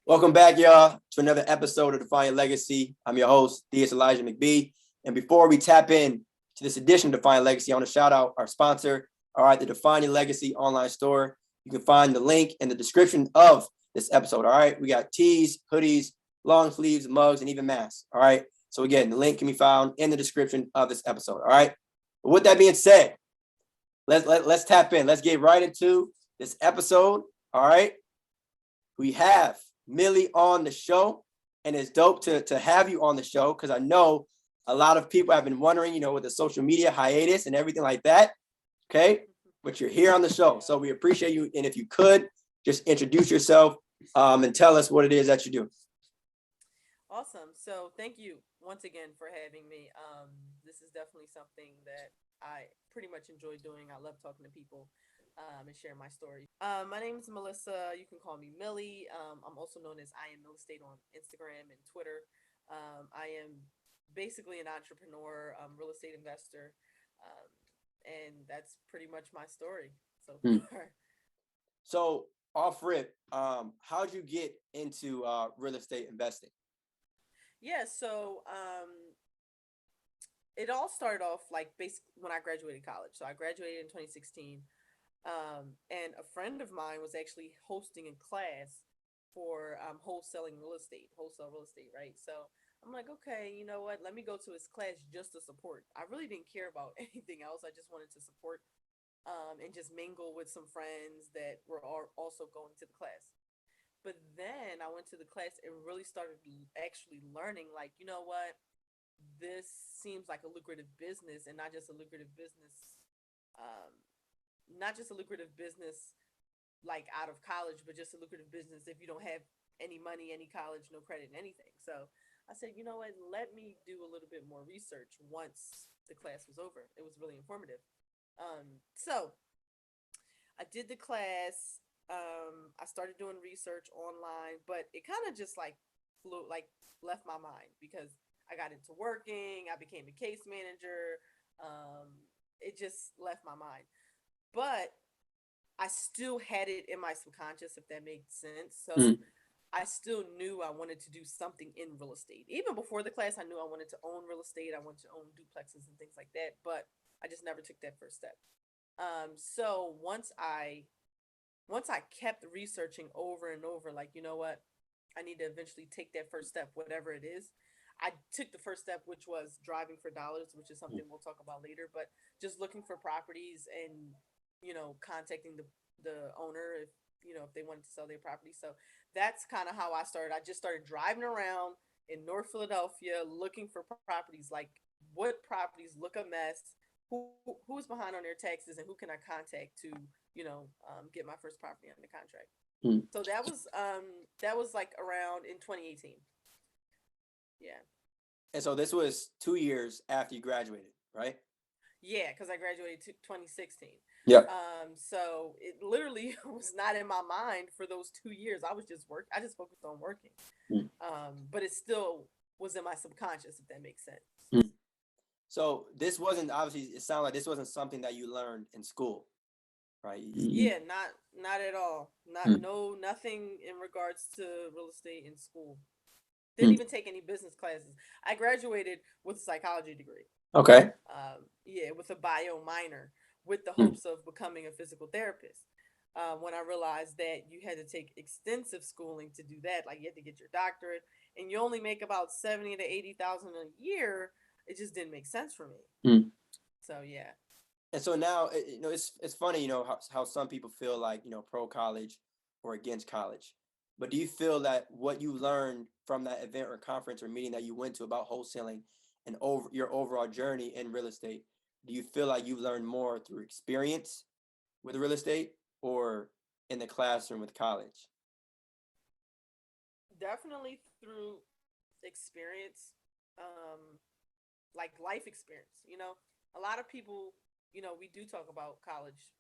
Welcome back, y'all, to another episode of Define Your Legacy. I'm your host, D.S. Elijah McBee. And before we tap in to this edition of Define Your Legacy, I want to shout out our sponsor, all right, the Define Your Legacy online store. You can find the link in the description of this episode, all right? We got tees, hoodies, long sleeves, mugs, and even masks, all right? So again, the link can be found in the description of this episode, all right? But with that being said, let's tap in. Let's get right into this episode, all right? We have Millie on the show, and it's dope to have you on the show because I know a lot of people have been wondering, with the social media hiatus and everything like that, okay? But you're here on the show, so we appreciate you. And if you could, just introduce yourself and tell us what it is that you do. Awesome. So thank you once again for having me. This is definitely something that I pretty much enjoy doing. I love talking to people and sharing my story. My name is Melissa. You can call me Millie. I'm also known as I Am Real Estate on Instagram and Twitter. I am basically an entrepreneur, real estate investor, and that's pretty much my story so far. So off rip, how'd you get into real estate investing? Yeah, so it all started off like basically when I graduated college. So I graduated in 2016. And a friend of mine was actually hosting a class for wholesaling wholesale real estate, right? So I'm like, okay, you know what? Let me go to his class just to support. I really didn't care about anything else. I just wanted to support and just mingle with some friends that were also going to the class. But then I went to the class and really started actually learning, like, you know what? This seems like a lucrative business, and not just a lucrative business. Not just a lucrative business like out of college, but just a lucrative business if you don't have any money, any college, no credit, anything. So I said, you know what, let me do a little bit more research once the class was over. It was really informative. So I did the class. I started doing research online, but it kind of just like left my mind because I got into working. I became a case manager. It just left my mind. But I still had it in my subconscious, if that makes sense. So I still knew I wanted to do something in real estate. Even before the class, I knew I wanted to own real estate. I wanted to own duplexes and things like that. But I just never took that first step. So once I kept researching over and over, like, you know what, I need to eventually take that first step, whatever it is. I took the first step, which was driving for dollars, which is something we'll talk about later. But just looking for properties and contacting the owner if they wanted to sell their property. So that's kind of how I started. I just started driving around in North Philadelphia looking for properties, like what properties look a mess, who's behind on their taxes, and who can I contact to get my first property under contract. So that was like around in 2018. Yeah. And so this was 2 years after you graduated, right? Yeah, because I graduated 2016. Yeah. So it literally was not in my mind for those 2 years. I was just I just focused on working. But it still was in my subconscious, if that makes sense. So this wasn't, obviously, it sounded like this wasn't something that you learned in school, right? Yeah, not at all. Nothing in regards to real estate in school. Didn't even take any business classes. I graduated with a psychology degree. Okay. Yeah, with a bio minor, with the hopes of becoming a physical therapist. When I realized that you had to take extensive schooling to do that, like you had to get your doctorate, and you only make about 70 to 80,000 a year, it just didn't make sense for me. So yeah. And so now, it's funny, how some people feel like, pro college or against college. But do you feel that what you learned from that event or conference or meeting that you went to about wholesaling and over your overall journey in real estate, do you feel like you learned more through experience with real estate or in the classroom with college? Definitely through experience, like life experience. A lot of people, we do talk about college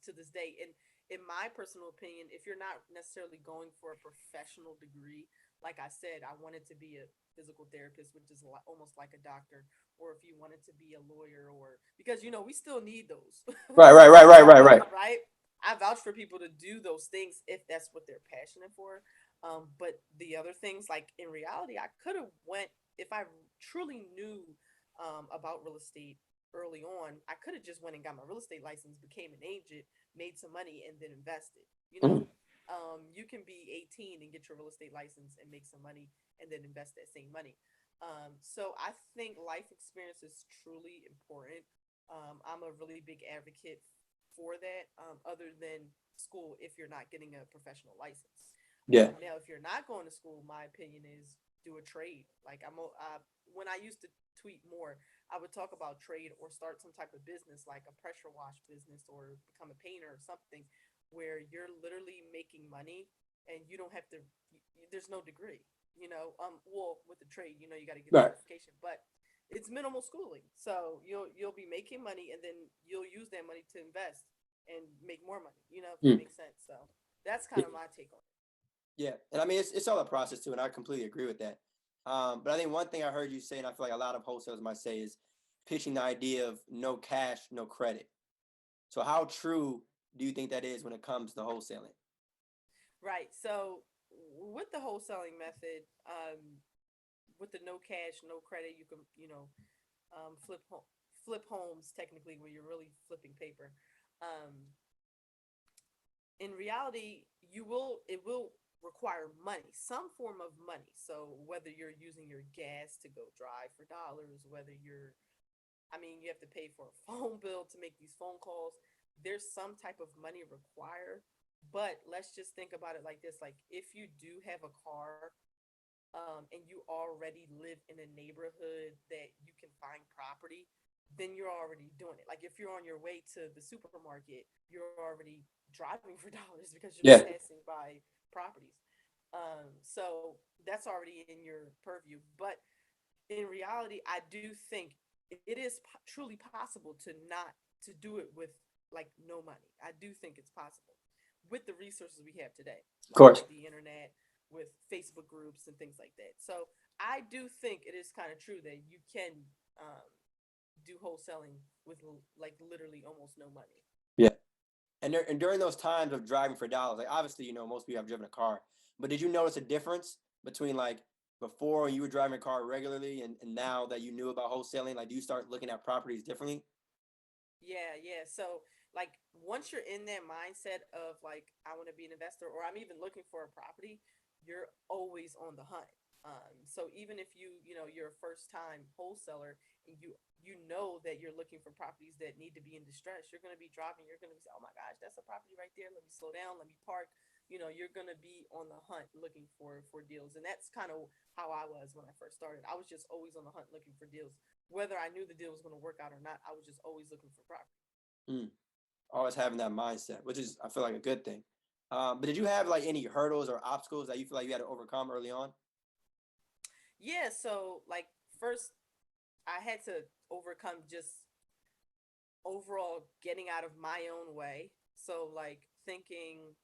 to this day. And in my personal opinion, if you're not necessarily going for a professional degree, like I said, I wanted to be a physical therapist, which is almost like a doctor, or if you wanted to be a lawyer, or because we still need those. Right. Right. I vouch for people to do those things if that's what they're passionate for. But the other things, like in reality, I could have went if I truly knew about real estate early on. I could have just went and got my real estate license, became an agent, made some money, and then invested. You know, Mhm. you can be 18 and get your real estate license and make some money and then invest that same money. So I think life experience is truly important. I'm a really big advocate for that, other than school if you're not getting a professional license. Yeah. Now, if you're not going to school, my opinion is do a trade. Like when I used to tweet more, I would talk about trade or start some type of business, like a pressure wash business or become a painter or something, where you're literally making money and you don't have to. There's no degree, Well, with the trade, you got to get a Right. certification, but it's minimal schooling, so you'll be making money and then you'll use that money to invest and make more money. If that Mm. makes sense. So that's kind of my take on it. Yeah, and I mean it's all a process too, and I completely agree with that. But I think one thing I heard you say, and I feel like a lot of wholesalers might say, is pitching the idea of no cash, no credit. So how true do you think that is when it comes to wholesaling? Right. So with the wholesaling method, with the no cash, no credit, you can, flip homes technically where you're really flipping paper. Um, in reality, it will require money, some form of money. So whether you're using your gas to go drive for dollars, whether you have to pay for a phone bill to make these phone calls. There's some type of money required. But let's just think about it like this: like if you do have a car, and you already live in a neighborhood that you can find property, then you're already doing it. Like if you're on your way to the supermarket, you're already driving for dollars because you're Yeah, passing by properties. So that's already in your purview. But in reality, I do think it is truly possible to do it with like no money. I do think it's possible with the resources we have today, of like course. with the internet, with Facebook groups and things like that. So I do think it is kind of true that you can do wholesaling with like literally almost no money. Yeah, and during those times of driving for dollars, like obviously most people have driven a car, but did you notice a difference between like before you were driving a car regularly and now that you knew about wholesaling? Like, do you start looking at properties differently? Yeah, yeah. So like once you're in that mindset of like I want to be an investor or I'm even looking for a property, you're always on the hunt. So even if you're a first time wholesaler and you know that you're looking for properties that need to be in distress, you're going to be driving. You're going to be saying, "Oh my gosh, that's a property right there. Let me slow down. Let me park." You're going to be on the hunt looking for deals, and that's kind of how I was when I first started. I was just always on the hunt looking for deals, whether I knew the deal was going to work out or not. I was just always looking for property. Mm. Always having that mindset, which is I feel like a good thing. But did you have like any hurdles or obstacles that you feel like you had to overcome early on? Yeah, so like first I had to overcome just overall getting out of my own way. So like thinking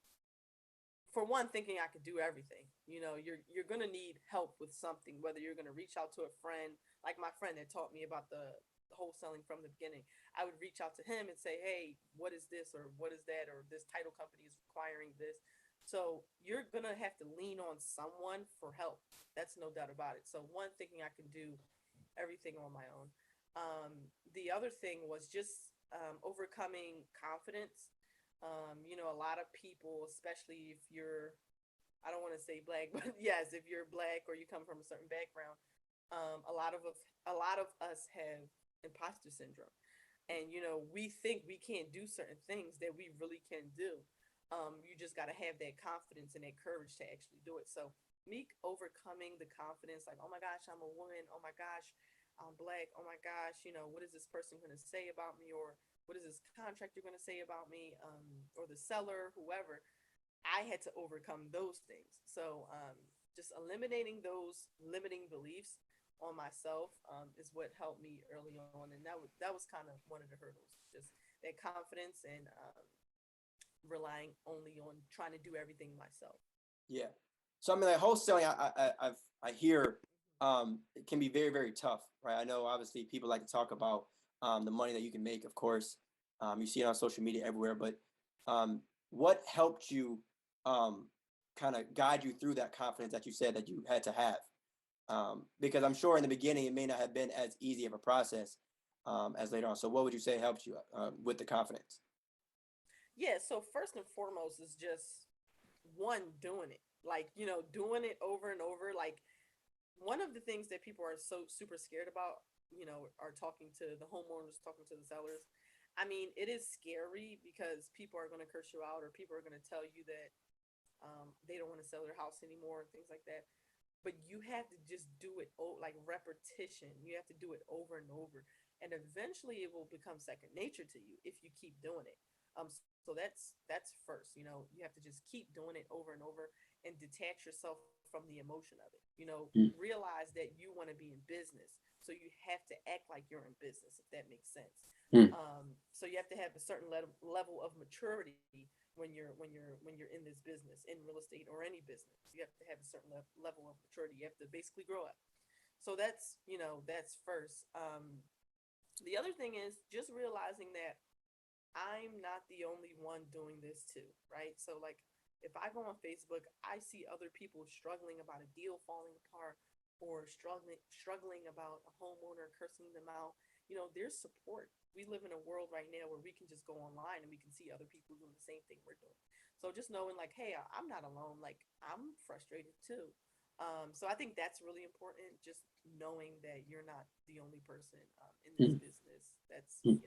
for one, thinking I could do everything. You're gonna need help with something, whether you're gonna reach out to a friend, like my friend that taught me about the wholesaling from the beginning. I would reach out to him and say, "Hey, what is this or what is that or this title company is requiring this." So you're gonna have to lean on someone for help. That's no doubt about it. So one, thinking I can do everything on my own. The other thing was just overcoming confidence. A lot of people, especially if you're, I don't want to say black, but yes, if you're black or you come from a certain background, a lot of us have imposter syndrome, and we think we can't do certain things that we really can do. You just got to have that confidence and that courage to actually do it. So me overcoming the confidence, like, oh my gosh, I'm a woman. Oh my gosh, I'm black. Oh my gosh, what is this person going to say about me? Or what is this contractor going to say about me? Or the seller, whoever. I had to overcome those things. So just eliminating those limiting beliefs on myself is what helped me early on, and that was kind of one of the hurdles. Just that confidence and relying only on trying to do everything myself. Yeah. So I mean, like wholesaling, I hear it can be very very tough, right? I know obviously people like to talk about the money that you can make. Of course, you see it on social media everywhere. But what helped you? Um, kind of guide you through that confidence that you said that you had to have? Because I'm sure in the beginning it may not have been as easy of a process as later on. So what would you say helps you with the confidence? Yeah, so first and foremost is just one doing it. Like, doing it over and over. Like, one of the things that people are so super scared about, are talking to the homeowners, talking to the sellers. I mean, it is scary because people are going to curse you out, or people are going to tell you that they don't want to sell their house anymore and things like that. But you have to just do it, like repetition. You have to do it over and over, and eventually it will become second nature to you if you keep doing it. So that's first. You have to just keep doing it over and over and detach yourself from the emotion of it. Mm, Realize that you want to be in business, so you have to act like you're in business, if that makes sense. mm, So you have to have a certain level of maturity when you're in this business, in real estate or any business. You have to have a certain level of maturity. You have to basically grow up. So that's first. The other thing is just realizing that I'm not the only one doing this too, right? So like if I go on Facebook, I see other people struggling about a deal falling apart, or struggling about a homeowner cursing them out. There's support. We live in a world right now where we can just go online and we can see other people doing the same thing we're doing. So just knowing like, hey, I'm not alone. Like, I'm frustrated too. So I think that's really important. Just knowing that you're not the only person in this mm, business that's mm.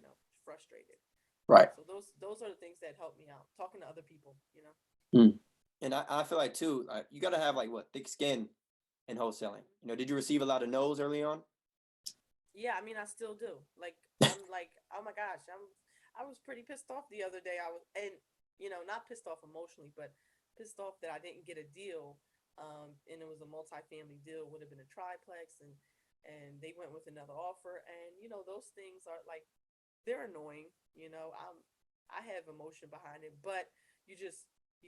frustrated. Right. So those are the things that help me out. Talking to other people. Mm. And I feel like too, you got to have like what thick skin in wholesaling. Did you receive a lot of no's early on? Yeah, I mean, I still do. Like, I'm like, oh my gosh, I was pretty pissed off the other day. I was, and not pissed off emotionally, but pissed off that I didn't get a deal. And it was a multi-family deal, would have been a triplex, and they went with another offer. And those things are like, they're annoying. I have emotion behind it, but you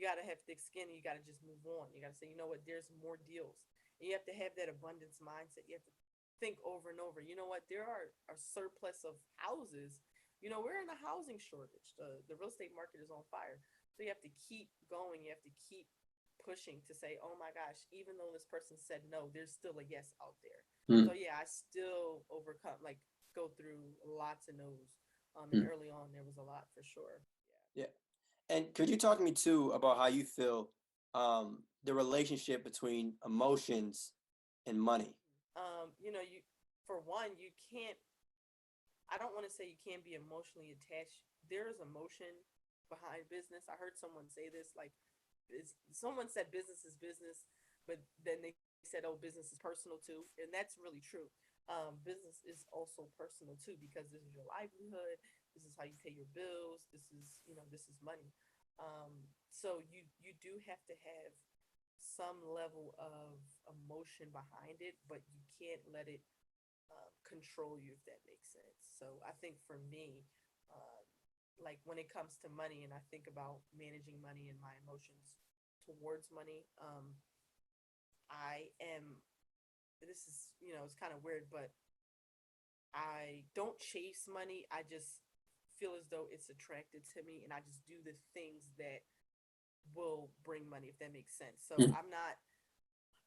got to have thick skin. And you got to just move on. You got to say, you know what, there's more deals. And you have to have that abundance mindset. You have to think over and over. You know what? There are a surplus of houses. We're in a housing shortage. The real estate market is on fire. So you have to keep going. You have to keep pushing to say, oh my gosh, even though this person said no, there's still a yes out there. Mm, So yeah, I still overcome, like, go through lots of no's. And mm. early on, there was a lot for sure. Yeah. And could you talk to me too about how you feel the relationship between emotions and money? You for one, you can't. I don't want to say you can't be emotionally attached. There is emotion behind business. I heard someone say this, like, someone said business is business, but then they said, oh, business is personal too. And that's really true. Business is also personal too, because this is your livelihood. This is how you pay your bills. This is money. So you do have to have some level of emotion behind it, but you can't let it control you, if that makes sense. So I think for me, uh, like when it comes to money, and I think about managing money and my emotions towards money, I am. This is, it's kind of weird, but I don't chase money. I just feel as though it's attracted to me, and I just do the things that will bring money, if that makes sense. So Mm,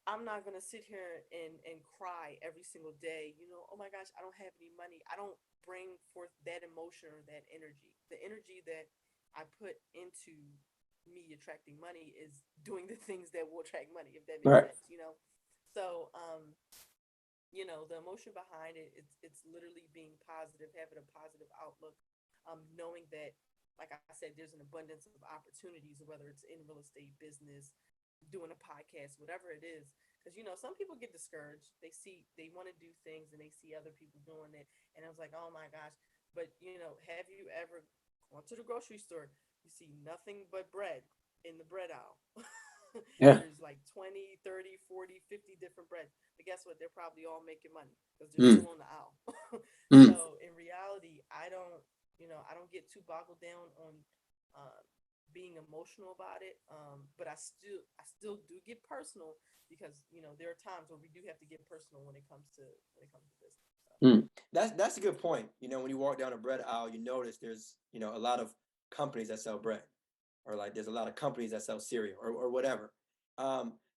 I'm not gonna sit here and cry every single day. Oh my gosh, I don't have any money. I don't bring forth that emotion or that energy. The energy that I put into me attracting money is doing the things that will attract money, if that makes right. sense. So the emotion behind it, it's literally being positive, having a positive outlook, knowing that, like I said, there's an abundance of opportunities, whether it's in real estate, business, doing a podcast, whatever it is. Because some people get discouraged. They want to do things and they see other people doing it, and I was like, oh my gosh. But have you ever gone to the grocery store? You see nothing but bread in the bread aisle. Yeah. There's like 20, 30, 40, 50 different breads. But guess what? They're probably all making money because they're Mm, still on the aisle. mm. So in reality, I don't get too boggled down on uh, being emotional about it. But I still do get personal, because there are times where we do have to get personal when it comes to business. So. Mm. That's a good point. When you walk down a bread aisle, you notice there's a lot of companies that sell bread, or like there's a lot of companies that sell cereal or whatever.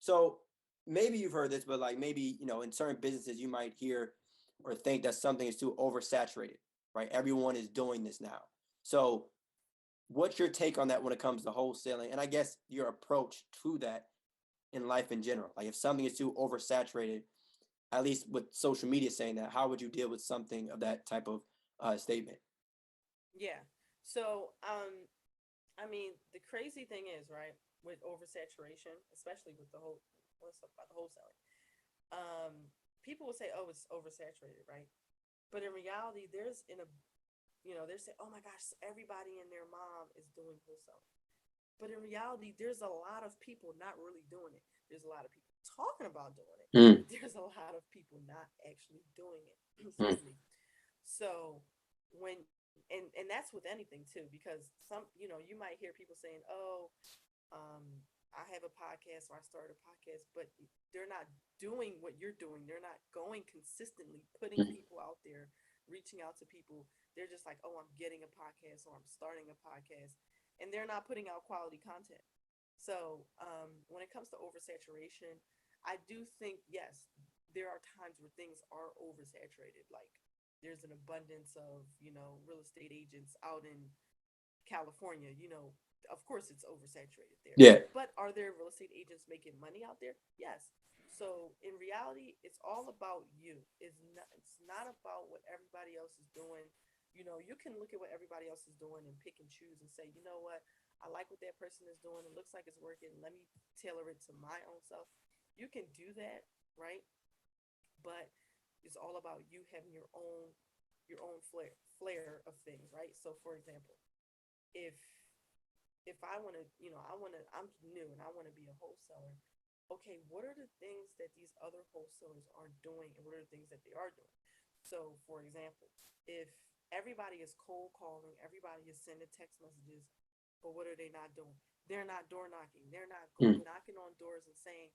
So maybe you've heard this, but like maybe, in certain businesses you might hear or think that something is too oversaturated, right? Everyone is doing this now. So what's your take on that when it comes to wholesaling? And I guess your approach to that in life in general. Like if something is too oversaturated, at least with social media saying that, how would you deal with something of that type of statement? Yeah. So, I mean, the crazy thing is, right, with oversaturation, especially with the whole, let's talk about the wholesaling. People will say, "Oh, it's oversaturated," right? But in reality, they're saying, "Oh my gosh, everybody and their mom is doing wholesaling." But in reality, there's a lot of people not really doing it. There's a lot of people talking about doing it, Mm, but there's a lot of people not actually doing it. mm, Excuse me. So when and that's with anything too, because you might hear people saying, "Oh, I have a podcast or I started a podcast," but they're not doing what you're doing. They're not going consistently, putting mm, people out there, reaching out to people. They're just like, "Oh, I'm getting a podcast or I'm starting a podcast," and they're not putting out quality content. So when it comes to oversaturation, I do think yes, there are times where things are oversaturated. Like there's an abundance of real estate agents out in California. Of course it's oversaturated there. yeah. But are there real estate agents making money out there? Yes. So in reality, it's all about you. It's not about what everybody else is doing. You can look at what everybody else is doing and pick and choose and say, you know what, I like what that person is doing. It looks like it's working. Let me tailor it to my own self. You can do that, right? But it's all about you having your own flair of things, right? So for example, if if I want to, I'm new and I want to be a wholesaler. Okay, what are the things that these other wholesalers aren't doing, and what are the things that they are doing? So, for example, if everybody is cold calling, everybody is sending text messages, but what are they not doing? They're not door knocking. They're not Mm, knocking on doors and saying,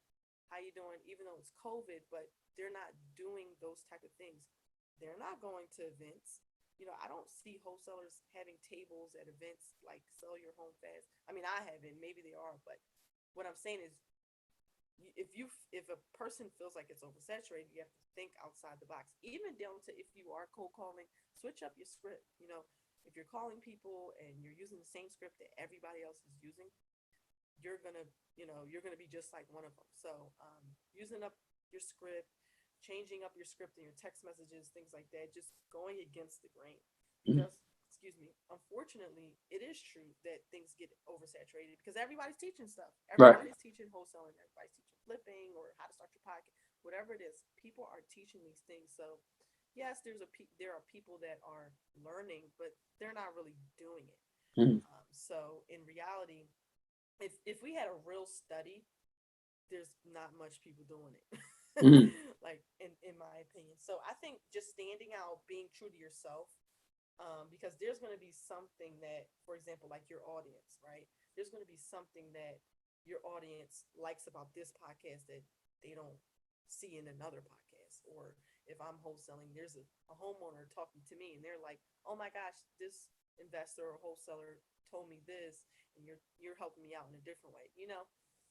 "How you doing?" Even though it's COVID, but they're not doing those type of things. They're not going to events. I don't see wholesalers having tables at events like sell your home fast. I mean, I haven't. Maybe they are, but what I'm saying is, if a person feels like it's oversaturated, you have to think outside the box. Even down to if you are cold calling, switch up your script. If you're calling people and you're using the same script that everybody else is using, you're gonna be just like one of them. So using up your script, changing up your script and your text messages, things like that, just going against the grain. mm, Because, excuse me, unfortunately, it is true that things get oversaturated because everybody's teaching stuff. right. Everybody's teaching wholesaling. Everybody's teaching flipping or how to start your pocket, whatever it is. People are teaching these things. So yes, there are people that are learning, but they're not really doing it. Mm, So in reality, if we had a real study, there's not much people doing it. mm, Like in my opinion. So I think just standing out, being true to yourself, because there's going to be something that, for example, like your audience, right? There's going to be something that your audience likes about this podcast that they don't see in another podcast. Or if I'm wholesaling, there's a homeowner talking to me and they're like, "Oh my gosh, this investor or wholesaler told me this, and you're helping me out in a different way."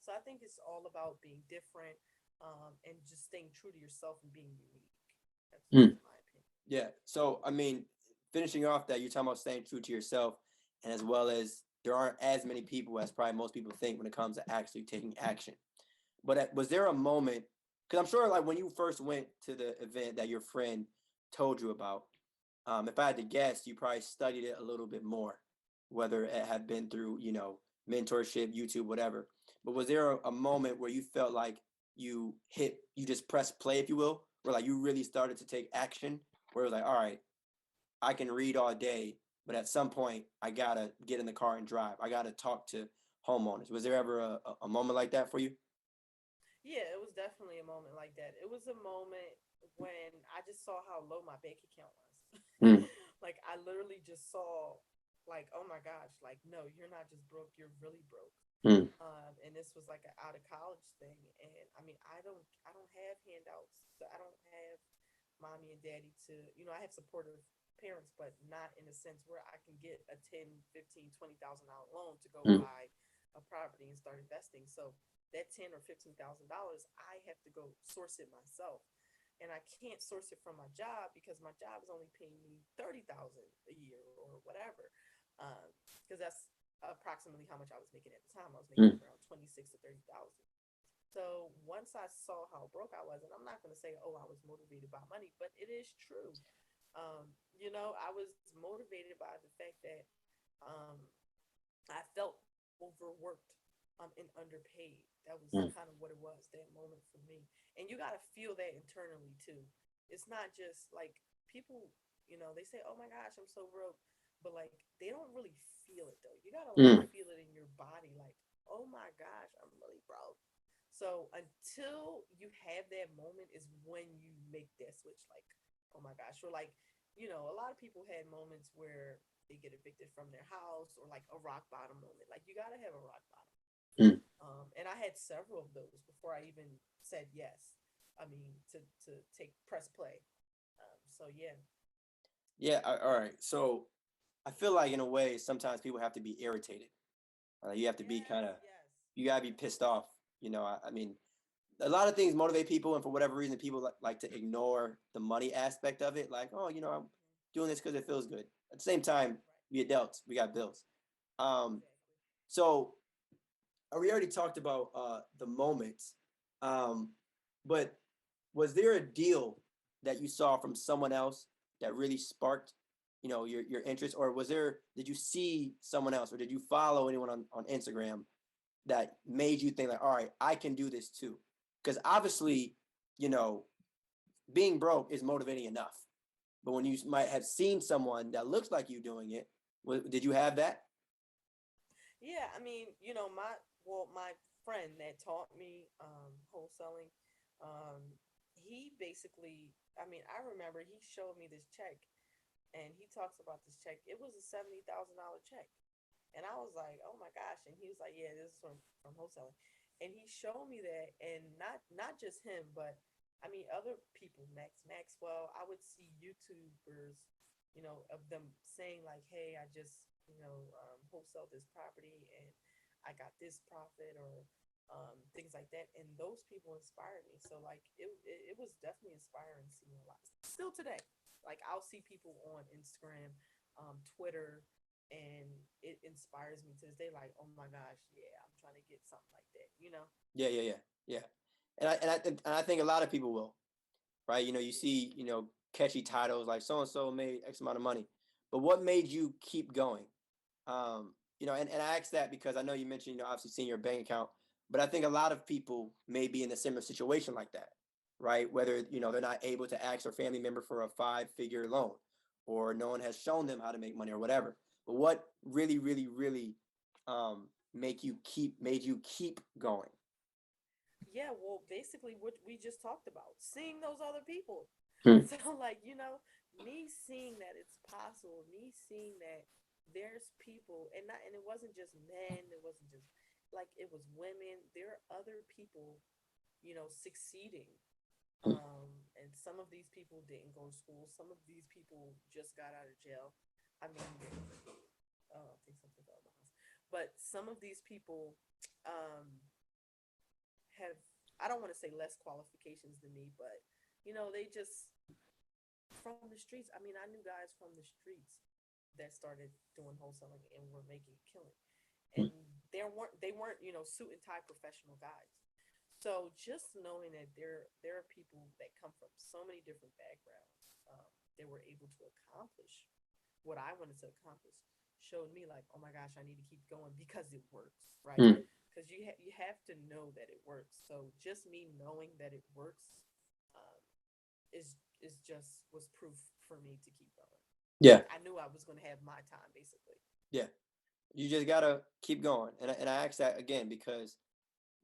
So I think it's all about being different, and just staying true to yourself and being unique. That's mm. my opinion. Yeah. So, I mean, finishing off that, you're talking about staying true to yourself, and as well as there aren't as many people as probably most people think when it comes to actually taking action. But was there a moment? Because I'm sure, like when you first went to the event that your friend told you about, if I had to guess, you probably studied it a little bit more, whether it had been through, mentorship, YouTube, whatever. But was there a moment where you felt like you just pressed play, if you will, where like you really started to take action, where it was like, all right, I can read all day, but at some point I gotta get in the car and drive. I gotta talk to homeowners. Was there ever a moment like that for you? Yeah, it was definitely a moment like that. It was a moment when I just saw how low my bank account was. Mm, Like I literally just saw, like, oh my gosh, like no, you're not just broke, you're really broke. mm, And this was like an out of college thing, and I mean, I don't have handouts, so I don't have mommy and daddy to, I have supportive parents, but not in a sense where I can get a 10, 15, $20,000 loan to go mm, buy a property and start investing. So that $10,000 or $15,000, I have to go source it myself. And I can't source it from my job because my job is only paying me 30,000 a year or whatever. Because that's approximately how much I was making at the time. I was making Mm, around 26 to 30,000. So once I saw how broke I was, and I'm not going to say, oh, I was motivated by money, but it is true. I was motivated by the fact that um, I felt overworked and underpaid. That was mm, kind of what it was, that moment for me. And you got to feel that internally too. It's not just like people, they say, oh my gosh, I'm so broke. But like, they don't really feel it though. You got to like mm, feel it in your body, like, oh my gosh, I'm really broke. So until you have that moment is when you make that switch, like, oh my gosh. Or like, a lot of people had moments where they get evicted from their house or like a rock bottom moment. Like you gotta have a rock bottom. mm. And I had several of those before I even said yes. I mean, to take press play. So yeah. Yeah. All right. So I feel like in a way, sometimes people have to be irritated. You have to be Yes, kind of, yes. you gotta be pissed off. I mean, a lot of things motivate people, and for whatever reason, people like to ignore the money aspect of it. Like, oh, I'm doing this because it feels good. At the same time, Right. we adults, we got bills. Um, Exactly. so we already talked about the moments, um, but was there a deal that you saw from someone else that really sparked, your interest, or did you see someone else, or did you follow anyone on Instagram that made you think like, all right, I can do this too? Because obviously, you know, being broke is motivating enough. But when you might have seen someone that looks like you doing it, did you have that? Yeah, I mean, my friend that taught me wholesaling, he basically, I mean, I remember he showed me this check, and he talks about this check. It was a $70,000 check, and I was like, oh my gosh. And he was like, yeah, this is from wholesaling, and he showed me that, and not just him, but I mean other people, Maxwell. I would see YouTubers, of them saying like, hey, I just wholesale this property and I got this profit, or things like that. And those people inspired me. So like it was definitely inspiring seeing a lot. Still today, like I'll see people on Instagram, Twitter, and it inspires me to this day. Like, oh my gosh, yeah, I'm trying to get something like that. Yeah, yeah, yeah, yeah. And I think a lot of people will, right? You Yeah. see, catchy titles like so and so made X amount of money, but what made you keep going? And I ask that because I know you mentioned, obviously seeing your bank account, but I think a lot of people may be in a similar situation like that, right? Whether, they're not able to ask their family member for a 5-figure loan, or no one has shown them how to make money or whatever. But what really, really, really made you keep going? Yeah, well, basically what we just talked about, seeing those other people. Hmm. So like, me seeing that it's possible, me seeing that there's people, and it wasn't just men, it wasn't just like, it was women. There are other people, succeeding. And some of these people didn't go to school. Some of these people just got out of jail. I mean, oh, I think something fell in my house. But some of these people um have, I don't want to say less qualifications than me, but they just from the streets. I mean, I knew guys from the streets that started doing wholesaling and were making a killing. And they weren't, suit and tie professional guys. So just knowing that there are people that come from so many different backgrounds, that were able to accomplish what I wanted to accomplish, showed me like, oh my gosh, I need to keep going because it works, right? Hmm. Because you have to know that it works. So just me knowing that it works, um, is just was proof for me to keep going. Yeah, Like I knew I was going to have my time, basically. yeah. You just gotta keep going. And I ask that again because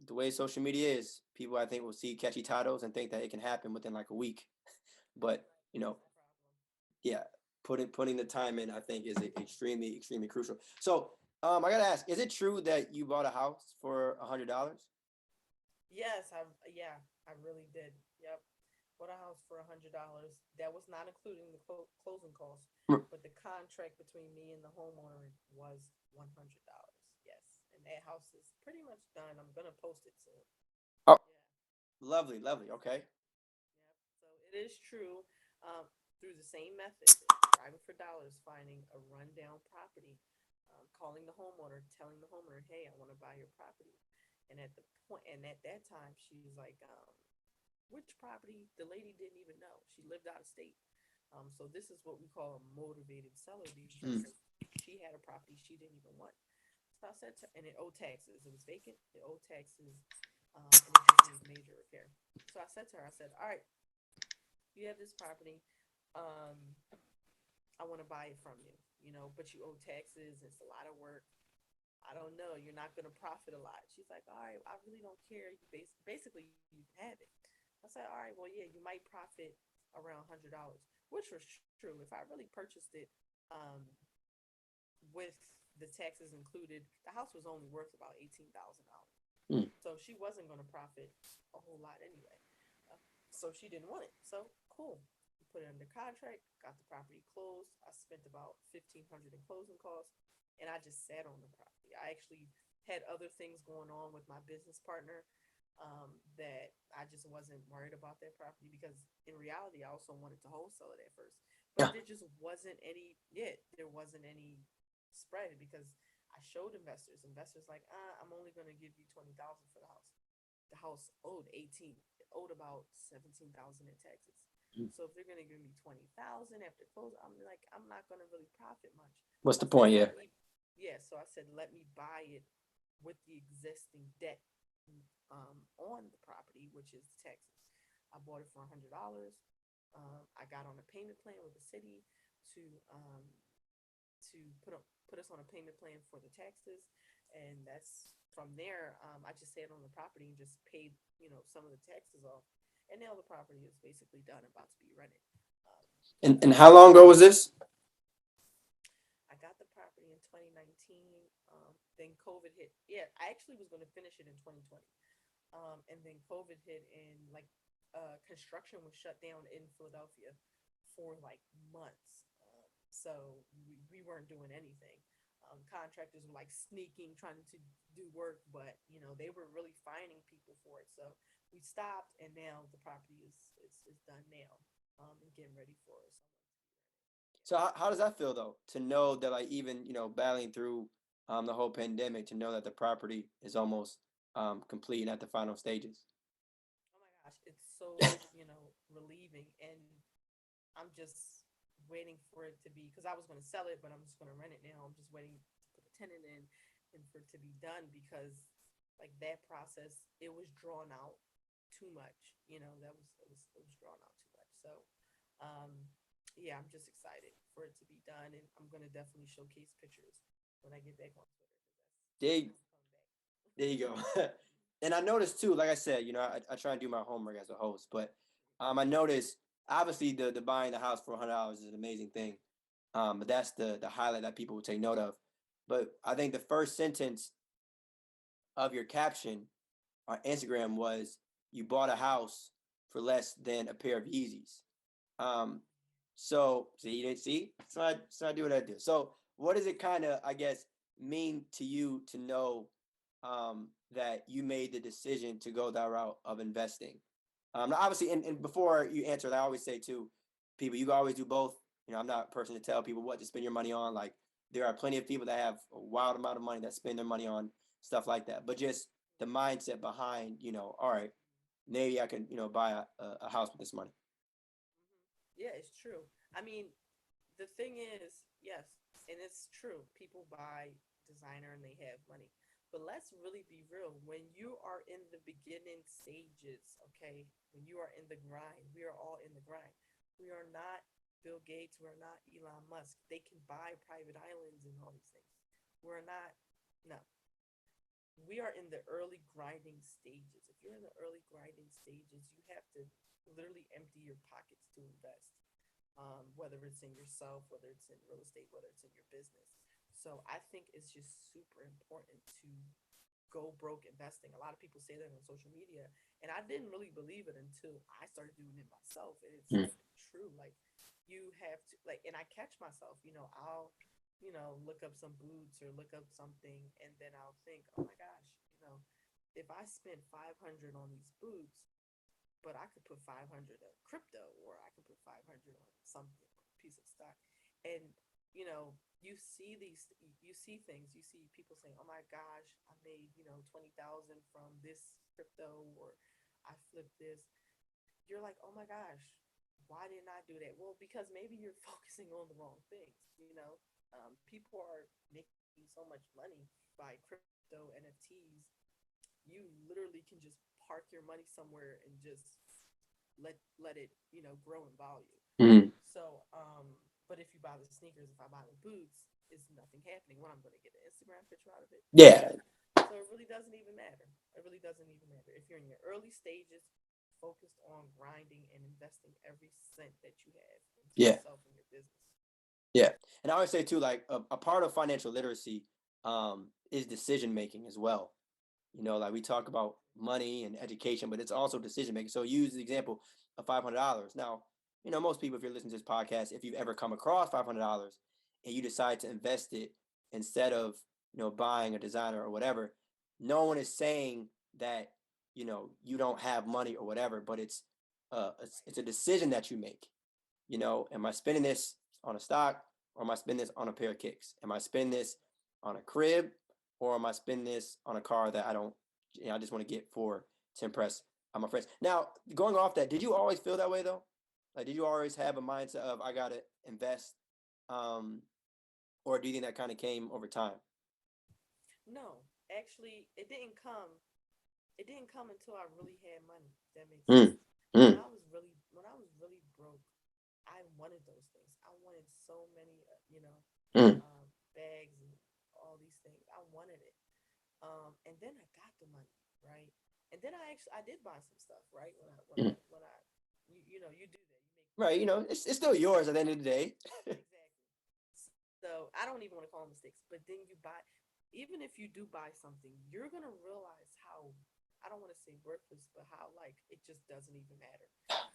the way social media is, people I think will see catchy titles and think that it can happen within like a week. But Right. you That's know, the problem. yeah, putting the time in, I think, is extremely extremely crucial. So, I gotta ask, is it true that you bought a house for $100? Yes, yeah, I really did. Yep. Bought a house for $100. That was not including the closing costs, but the contract between me and the homeowner was $100. Yes, and that house is pretty much done. I'm gonna post it soon. Oh, Yeah. lovely, lovely. Okay. Yep. So it is true. Through the same method, driving for dollars, finding a rundown property, calling the homeowner, telling the homeowner, "Hey, I want to buy your property." And at the point, and at that time, she was like, "Which property?" The lady didn't even know. She lived out of state. So this is what we call a motivated seller Mm. because she had a property she didn't even want. So I said to, and it owed taxes. It was vacant. It owed taxes, and it just needs major repair. So I said to her, I said, "All right, you have this property. Um, I want to buy it from you, but you owe taxes. It's a lot of work. I don't know. You're not going to profit a lot." She's like, "All right, I really don't care. You basically you have it." I said, "All right, well, yeah, you might profit around $100, which was true. If I really purchased it um, with the taxes included, the house was only worth about $18,000. Mm. So she wasn't going to profit a whole lot anyway. So she didn't want it. So cool. We put it under contract, got the property closed. I spent about 1,500 in closing costs, and I just sat on the property. I actually had other things going on with my business partner that I just wasn't worried about that property because in reality, I also wanted to wholesale it at first, but Yeah. there just wasn't any. Yet there wasn't any spread because I showed investors like, I'm only going to give you 20,000 for the house. The house owed 18. It owed about 17,000 in taxes. Mm. So if they're going to give me 20,000 after close, I'm like, I'm not going to really profit much. What's So the I said, point? Yeah. yeah. So I said, let me buy it with the existing debt on the property, which is the taxes. I bought it for $100. I got on a payment plan with the city to um, to put us on a payment plan for the taxes, and that's from there. I just stayed on the property and just paid some of the taxes off, and now the property is basically done, about to be rented. Um, And so how long ago was this? I got the property in 2019. Then COVID hit. Yeah, I actually was going to finish it in 2020. And then COVID hit, and like construction was shut down in Philadelphia for like months. So we weren't doing anything. Contractors were like sneaking, trying to do work, but they were really finding people for it. So we stopped, and now the property is done now, and getting ready for someone to be rented. So how does that feel though, to know that, like, even battling through the whole pandemic, to know that the property is almost complete and at the final stages? Oh my gosh, it's so, relieving. And I'm just waiting for it to be, because I was going to sell it, but I'm just going to rent it now. I'm just waiting to put a tenant in and for it to be done because, like, that process, it was drawn out too much. It was drawn out too much. So, um, yeah, I'm just excited for it to be done, and I'm going to definitely showcase pictures when I get back on Twitter There, because that's coming back. there you go. And I noticed too, like I said, I try and do my homework as a host, but I noticed obviously the buying the house for $100 is an amazing thing. But that's the highlight that people would take note of. But I think the first sentence of your caption on Instagram was, "You bought a house for less than a pair of Yeezys." Um, so see, you didn't see, so I do what I do. So what does it kind of, I guess, mean to you to know that you made the decision to go that route of investing? Obviously, and before you answer, I always say to people, you can always do both. I'm not a person to tell people what to spend your money on. Like, there are plenty of people that have a wild amount of money that spend their money on stuff like that. But just the mindset behind, all right, maybe I can, buy a house with this money. Yeah, it's true. I mean, the thing is, yes, and it's true. People buy designer and they have money. But let's really be real. When you are in the beginning stages, okay, when you are in the grind, we are all in the grind. We are not Bill Gates. We're not Elon Musk. They can buy private islands and all these things. We're not, no. We are in the early grinding stages. If you're in the early grinding stages, you have to literally empty your pockets to invest, whether it's in yourself, whether it's in real estate, whether it's in your business. So I think it's just super important to go broke investing. A lot of people say that on social media, and I didn't really believe it until I started doing it myself. And it's Mm. like true. Like you have to like, and I catch myself. I'll look up some boots or look up something, and then I'll think, oh my gosh, if I spend 500 on these boots, but I could put 500 on crypto, or I could put 500 on something, piece of stock. And, you see things, you see people saying, oh my gosh, I made, 20,000 from this crypto, or I flipped this. You're like, oh my gosh, why didn't I do that? Well, because maybe you're focusing on the wrong things. People are making so much money by crypto NFTs. You literally can just park your money somewhere and just let it grow in value. Mhm. So but if you buy the sneakers, if I buy the boots, is nothing happening. What, I'm going to get an Instagram picture out of it? Yeah, No. So it really doesn't even matter. It really doesn't even matter if you're in your early stages, focused on grinding and investing every cent that you have into yeah, yourself and your business. yeah. And I always say too, like a part of financial literacy is decision making as well. Like we talk about money and education, but it's also decision making. So use the example of $500. Now, most people, if you're listening to this podcast, if you've ever come across $500 and you decide to invest it instead of buying a designer or whatever, no one is saying that you don't have money or whatever, but it's a decision that you make. Am I spending this on a stock, or am I spending this on a pair of kicks? Am I spending this on a crib, or am I spending this on a car that I just want to get to impress my friends? Now, going off that, did you always feel that way though? Like, did you always have a mindset of I gotta invest, um, or do you think that kind of came over time? No, actually, it didn't come. It didn't come until I really had money. If that makes sense. Mm, mm, When I was really broke, I wanted those things. I wanted so many, mm, bags and all these things. I wanted it. And then I got the money, right? And then I did buy some stuff, right? mm. When I you do that. You make Right, it's still yours at the end of the day. exactly. So I don't even want to call them mistakes, but then you buy, even if you do buy something, you're gonna realize how, I don't want to say worthless, but how, like, it just doesn't even matter.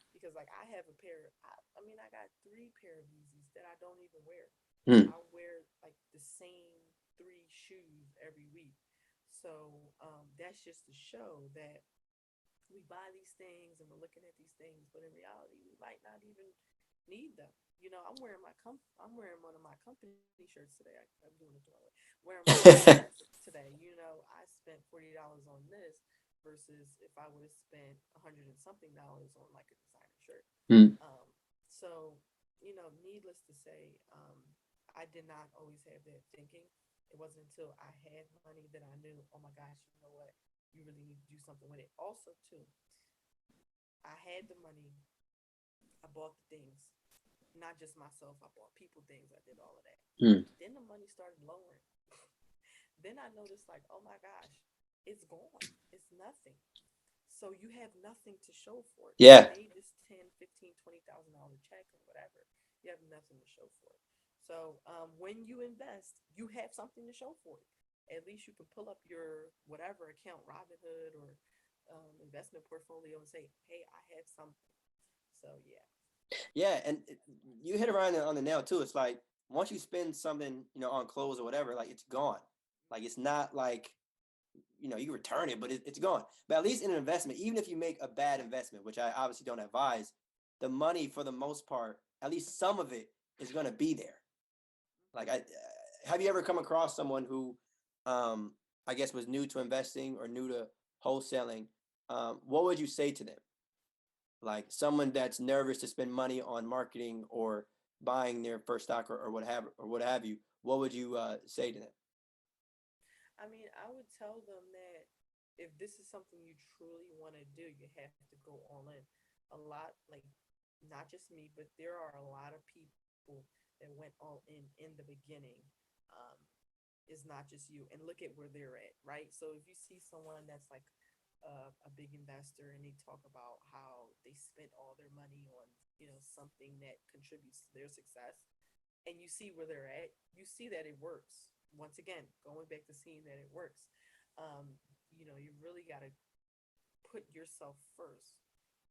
Because, like, I have a pair. I mean, I got 3 pair of Yeezys that I don't even wear. Mm, I wear like the same 3 shoes every week. So that's just to show that we buy these things and we're looking at these things, but in reality, we might not even need them. I'm wearing one of my company shirts today. I'm doing it the wrong way. Wearing my company shirt today. I spent $40 on this versus if I would have spent $100 and something on like a designer shirt. mm. So needless to say, I did not always have that thinking. It wasn't until I had money that I knew, oh my gosh, you know what? You really need to do something with it. Also, too, I had the money. I bought the things, not just myself. I bought people things. I did all of that. Mm. Then the money started lowering. Then I noticed, like, oh my gosh, it's gone. It's nothing. So you have nothing to show for it. You Yeah, made this 10, 15, $20,000 check or whatever. You have nothing to show for it. So when you invest, you have something to show for it. At least you can pull up your whatever account, Robinhood or investment portfolio, and say, "Hey, I have something." So yeah. yeah, and you hit around on the nail too. It's like once you spend something, on clothes or whatever, like it's gone. Like it's not like you can return it, but it's gone. But at least in an investment, even if you make a bad investment, which I obviously don't advise, the money for the most part, at least some of it is going to be there. Like I have you ever come across someone who, I guess was new to investing or new to wholesaling? What would you say to them? Like someone that's nervous to spend money on marketing or buying their first stock or what have you. What would you say to them? I mean, I would tell them that if this is something you truly want to do, you have to go all in. A lot, like, not just me, but there are a lot of people that went all in the beginning. Um, is not just you. And look at where they're at, right? So if you see someone that's like a big investor and they talk about how they spent all their money on, something that contributes to their success, and you see where they're at, you see that it works. Once again, going back to seeing that it works, you really got to put yourself first,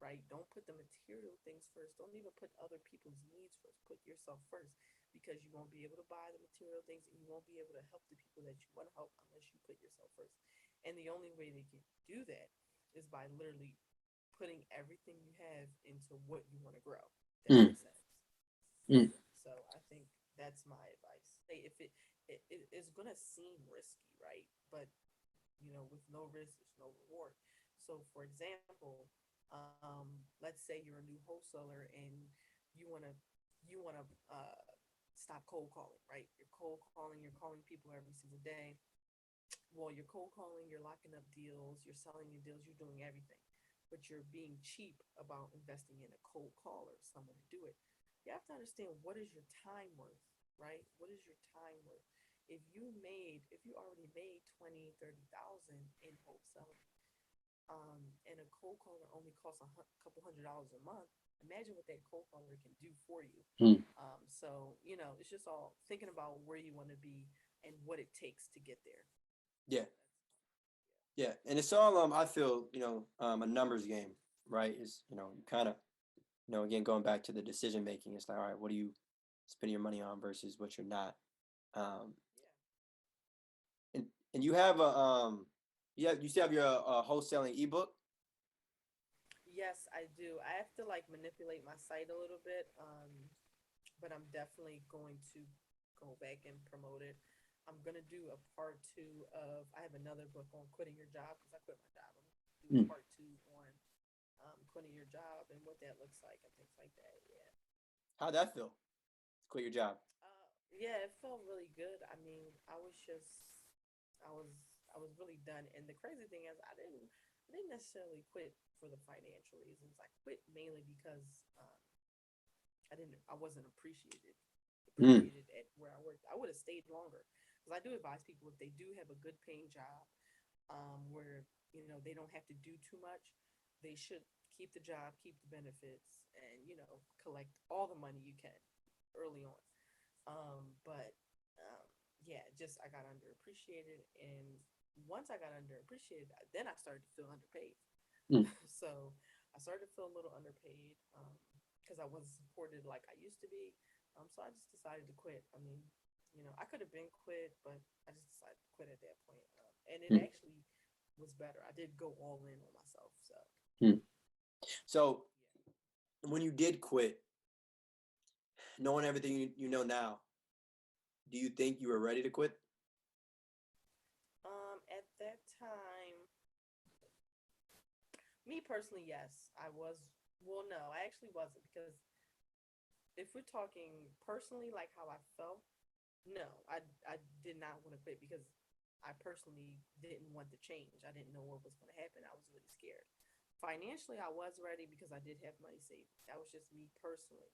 right? Don't put the material things first. Don't even put other people's needs first. Put yourself first. because you won't be able to buy the material things and you won't be able to help the people that you want to help unless you put yourself first. And the only way they can do that is by literally putting everything you have into what you want to grow. That Mm, makes sense. mm, So I think that's my advice. Say if it's gonna seem risky, right? But with no risk, there's no reward. So for example, let's say you're a new wholesaler and you wanna stop cold calling, right? You're cold calling, you're calling people every single day. Well, you're cold calling, you're locking up deals, you're selling your deals, you're doing everything, but you're being cheap about investing in a cold caller, someone to do it. You have to understand, what is your time worth, right? What is your time worth? If you already made 20, 30,000 in wholesaling, and a cold caller only costs couple $100 a month, imagine what that cold caller can do for you. mm. So it's just all thinking about where you want to be and what it takes to get there. Yeah, yeah, and it's all I feel a numbers game, right? Is you kind of again going back to the decision making. It's like, all right, what are you spending your money on versus what you're not. Um, and you have a you still have your wholesaling ebook. Yes, I do. I have to like manipulate my site a little bit, but I'm definitely going to go back and promote it. I'm gonna do a part 2 of. I have another book on quitting your job because I quit my job. I'm gonna do Mm. part 2 on quitting your job and what that looks like and things like that. Yeah. How'd that feel? Quit your job. Yeah, it felt really good. I mean, I was, I was really done. And the crazy thing is, I didn't necessarily quit for the financial reasons. I quit mainly because I wasn't Mm. appreciated at where I worked. I would have stayed longer because I do advise people, if they do have a good paying job, where they don't have to do too much, they should keep the job, keep the benefits, and collect all the money you can early on. But yeah, just I got underappreciated, and once I got underappreciated, then I started to feel underpaid. Mm. So I started to feel a little underpaid because I wasn't supported like I used to be. So I just decided to quit. I mean, I could have been quit, but I just decided to quit at that point, and it Mm. actually was better. I did go all in on myself. So Mm. So when you did quit, knowing everything you know now, do you think you were ready to quit? at that time, me personally, yes, I was. Well, no, I actually wasn't, because if we're talking personally, like how I felt, no, I did not want to quit because I personally didn't want the change. I didn't know what was going to happen. I was really scared. Financially, I was ready because I did have money saved. That was just me personally.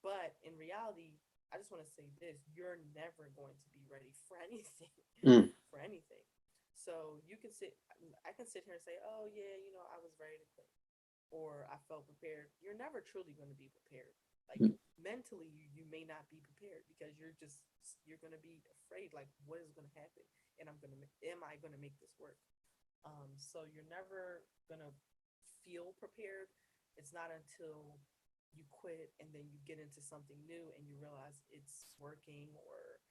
But in reality, I just want to say this: you're never going to be ready for anything, Mm. for anything. So I can sit here and say, oh yeah, I was ready to quit, or I felt prepared. You're never truly going to be prepared. Like, Mm. mentally, you may not be prepared because you're going to be afraid. Like, what is going to happen? And am I going to make this work? So you're never going to feel prepared. It's not until you quit and then you get into something new and you realize it's working, or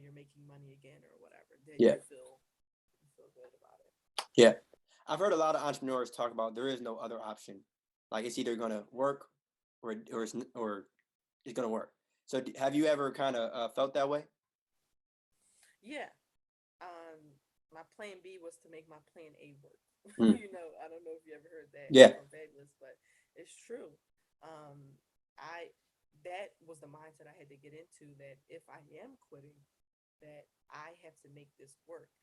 you're making money again or whatever, then Yeah, you feel good about it. yeah. I've heard a lot of entrepreneurs talk about there is no other option. Like it's either gonna work or it's gonna work. So have you ever kind of felt that way? Yeah. My plan B was to make my plan A work. Mm. I don't know if you ever heard that Yeah. from Fabulous, but it's true. I That was the mindset I had to get into, that if I am quitting, that I have to make this work.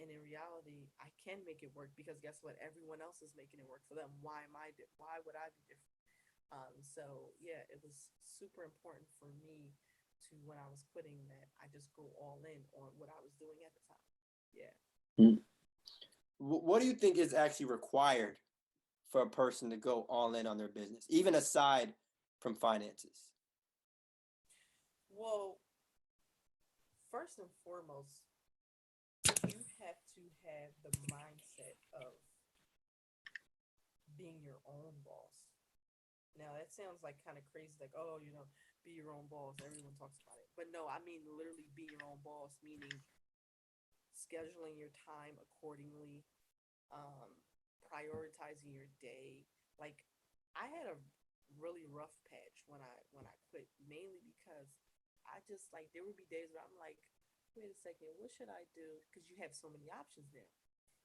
And in reality, I can make it work because guess what? Everyone else is making it work for them. Why would I be different? So yeah, it was super important for me to, when I was quitting, that I just go all in on what I was doing at the time. Yeah. Mm. What do you think is actually required for a person to go all in on their business, even aside from finances? Well, first and foremost, you have to have the mindset of being your own boss. Now that sounds like kind of crazy, like, oh, be your own boss. Everyone talks about it. But no, I mean literally be your own boss, meaning scheduling your time accordingly, um, prioritizing your day. Like I had a really rough patch when I quit, mainly because I just like there would be days where I'm like, wait a second, what should I do? Because you have so many options now.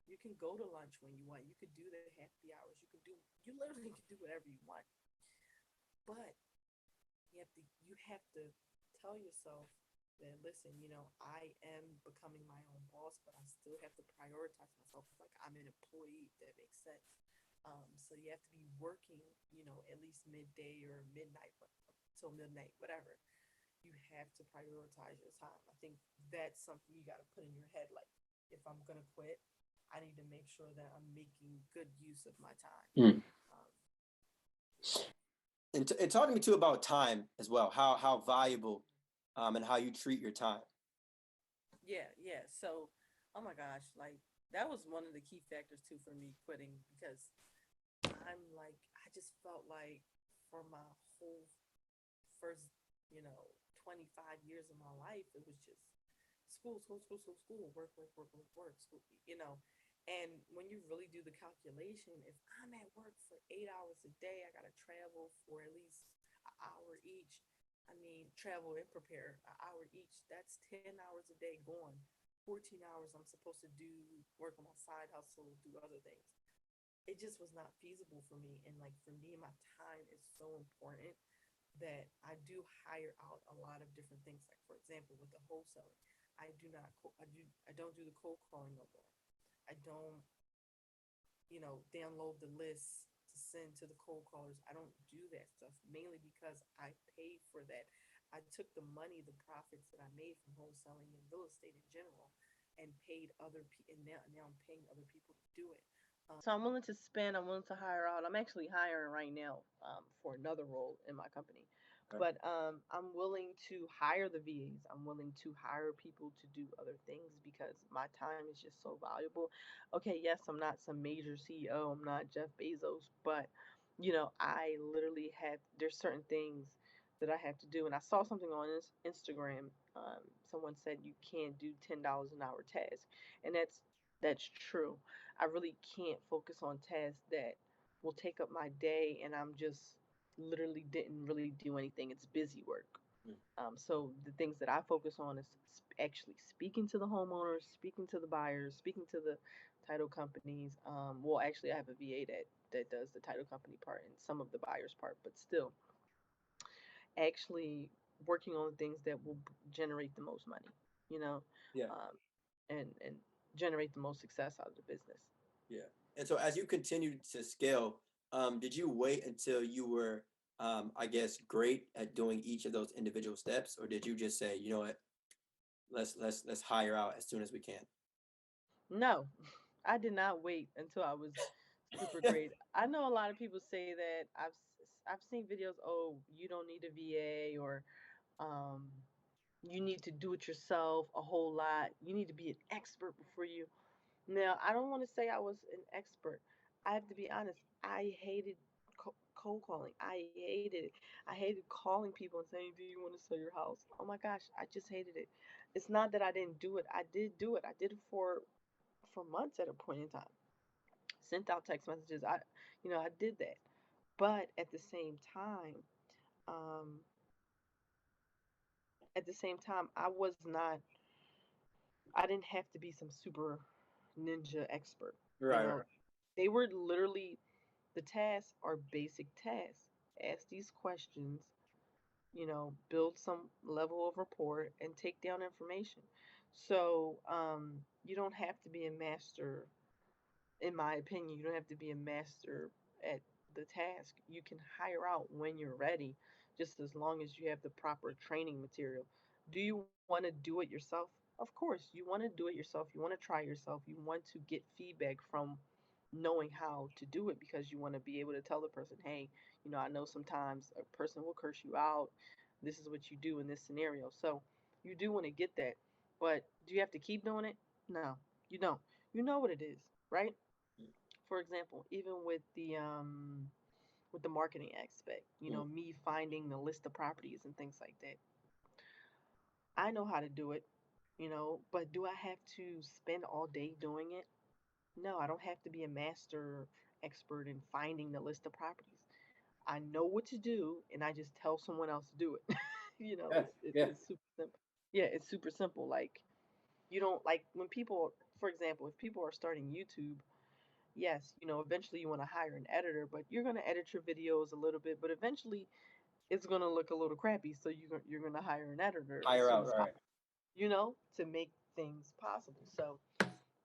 You can go to lunch when you want. You could do the happy hours. You literally can do whatever you want. But you have to tell yourself that listen, I am becoming my own boss, but I still have to prioritize myself like I'm an employee, if that makes sense. So you have to be working, at least midday or midnight, till midnight, whatever. You have to prioritize your time. I think that's something you got to put in your head. Like, if I'm gonna quit, I need to make sure that I'm making good use of my time. Mm. Um, yeah. And talking to me too about time as well, how valuable and how you treat your time. Yeah. So, oh my gosh, like that was one of the key factors too for me quitting because I'm like, I just felt like for my whole first, 25 years of my life, it was just school, work, school. And when you really do the calculation, if I'm at work for 8 hours a day, I got to travel for at least an hour each. I mean, travel and prepare an hour each. That's 10 hours a day gone. 14 hours I'm supposed to do work on my side hustle, do other things. It just was not feasible for me. And like for me, my time is so important that I do hire out a lot of different things. Like for example, with the wholesaling, I don't do the cold calling no more. I don't, download the list to send to the cold callers. I don't do that stuff mainly because I paid for that. I took the money, the profits that I made from wholesaling and real estate in general, and paid other people. And now I'm paying other people to do it. So I'm willing to spend. I'm willing to hire out. I'm actually hiring right now for another role in my company, Okay. but I'm willing to hire the VAs. I'm willing to hire people to do other things because my time is just so valuable. Okay, yes, I'm not some major CEO. I'm not Jeff Bezos, but I literally have. There's certain things that I have to do, and I saw something on Instagram. Someone said you can't do $10 an hour task, and that's true. I really can't focus on tasks that will take up my day and I'm just literally didn't really do anything. It's busy work. Mm. So the things that I focus on is actually speaking to the homeowners, speaking to the buyers, speaking to the title companies. Well, actually, I have a VA that does the title company part and some of the buyers part, but still, actually working on things that will generate the most money, you know, Yeah. um, and generate the most success out of the business. Yeah. And so as you continued to scale, did you wait until you were, I guess, great at doing each of those individual steps, or did you just say, you know what, let's hire out as soon as we can? No, I did not wait until I was super great. I know a lot of people say that. I've seen videos. Oh, you don't need a VA, or um, you need to do it yourself a whole lot. You need to be an expert before you. Now, I don't want to say I was an expert. I have to be honest. I hated cold calling. I hated it. I hated calling people and saying, "Do you want to sell your house?" Oh my gosh, I just hated it. It's not that I didn't do it. I did do it. I did it for months at a point in time. Sent out text messages. I did that. But um, at the same time, I didn't have to be some super ninja expert. You Right, know, right. they were literally the tasks are basic tasks. Ask these questions, build some level of rapport and take down information. So you don't have to be a master, in my opinion. You don't have to be a master at the task. You can hire out when you're ready, just as long as you have the proper training material. Do you want to do it yourself? Of course, you want to do it yourself. You want to try yourself. You want to get feedback from knowing how to do it because you want to be able to tell the person, hey, I know sometimes a person will curse you out. This is what you do in this scenario. So you do want to get that. But do you have to keep doing it? No, you don't. You know what it is, right? For example, even with the with the marketing aspect, Mm. me finding the list of properties and things like that. I know how to do it, but do I have to spend all day doing it? No, I don't have to be a master expert in finding the list of properties. I know what to do, and I just tell someone else to do it. Yeah, yeah. It's super simple. Yeah, it's super simple. Like, you don't like when people, for example, if people are starting YouTube, yes, eventually you want to hire an editor, but you're going to edit your videos a little bit, but eventually it's going to look a little crappy. So you're going to hire an editor as Hire soon out, as right? possible, to make things possible. So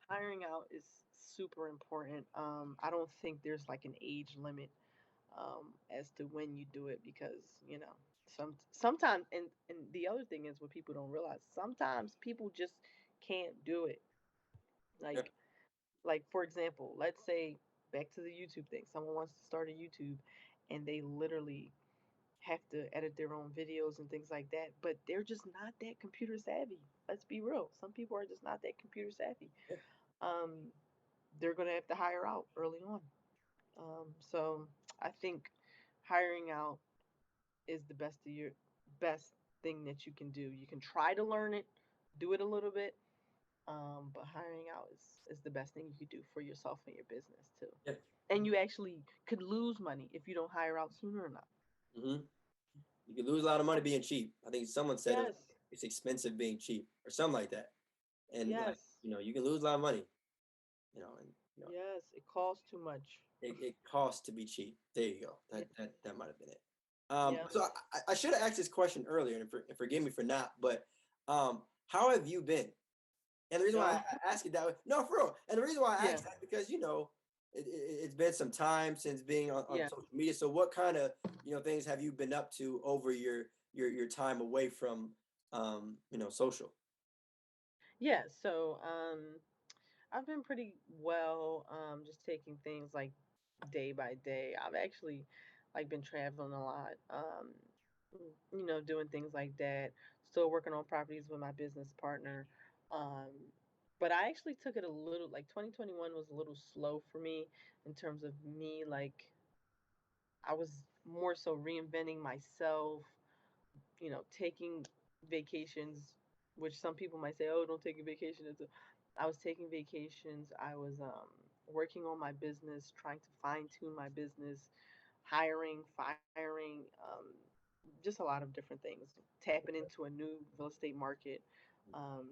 hiring out is super important. I don't think there's like an age limit as to when you do it because sometimes and the other thing is what people don't realize sometimes people just can't do it. Yeah, Like for example, let's say back to the YouTube thing. Someone wants to start a YouTube and they literally have to edit their own videos and things like that, but they're just not that computer savvy. Let's be real. Some people are just not that computer savvy. yeah, Um, they're gonna have to hire out early on. So I think hiring out is the best thing that you can do. You can try to learn it, do it a little bit, but hiring out is the best thing you could do for yourself and your business too. yeah. And you actually could lose money if you don't hire out sooner enough. Hmm. You can lose a lot of money being cheap. I think someone said Yes, it's expensive being cheap or something like that. And like, yes, you can lose a lot of money, and yes. It costs too much. it costs to be cheap. There you go. Yeah, That might have been it. yeah. So I should have asked this question earlier, and forgive me for not, but how have you been? And the reason why Oh, I ask it that way, no, for real. And the reason why I yeah, ask that because it's been some time since being on yeah. social media. So what kind of things have you been up to over your time away from social? Yeah, so I've been pretty well, just taking things like day by day. I've actually like been traveling a lot, doing things like that. Still working on properties with my business partner. Um, but I actually took it a little like 2021 was a little slow for me in terms of me like I was more so reinventing myself, taking vacations, which some people might say, "Oh, don't take a vacation." I was taking vacations. I was working on my business, trying to fine tune my business, hiring, firing, just a lot of different things. Tapping into a new real estate market um,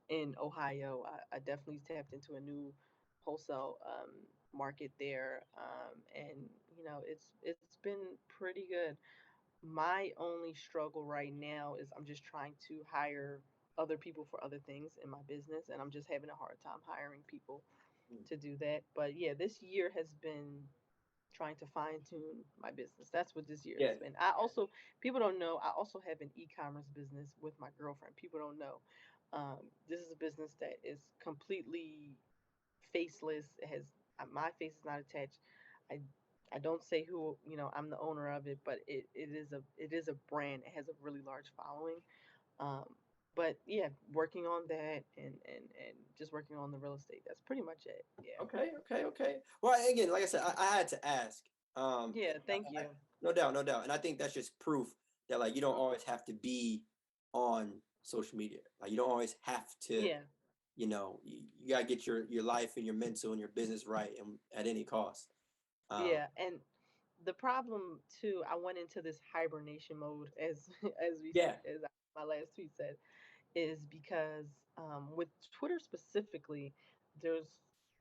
in Ohio. I definitely tapped into a new wholesale market there, and it's been pretty good. My only struggle right now is I'm just trying to hire other people for other things in my business, and I'm just having a hard time hiring people Mm. to do that. But yeah, this year has been trying to fine tune my business. That's what this year Yeah. has been. I also, people don't know, I also have an e-commerce business with my girlfriend. People don't know. This is a business that is completely faceless. It has my face is not attached. I I don't say who I'm the owner of it, but it is a brand. It has a really large following. Um, but yeah, working on that and just working on the real estate. That's pretty much it. Yeah. Okay, okay, okay. Well, again, like I said, I had to ask. Yeah. Thank I, you. no doubt, no doubt, and I think that's just proof that like you don't always have to be on social media. Like you don't always have to. Yeah. You gotta get your life and your mental and your business right, and at any cost. Um, Yeah. And the problem too, I went into this hibernation mode as yeah, my last tweet said, is because with Twitter specifically, there's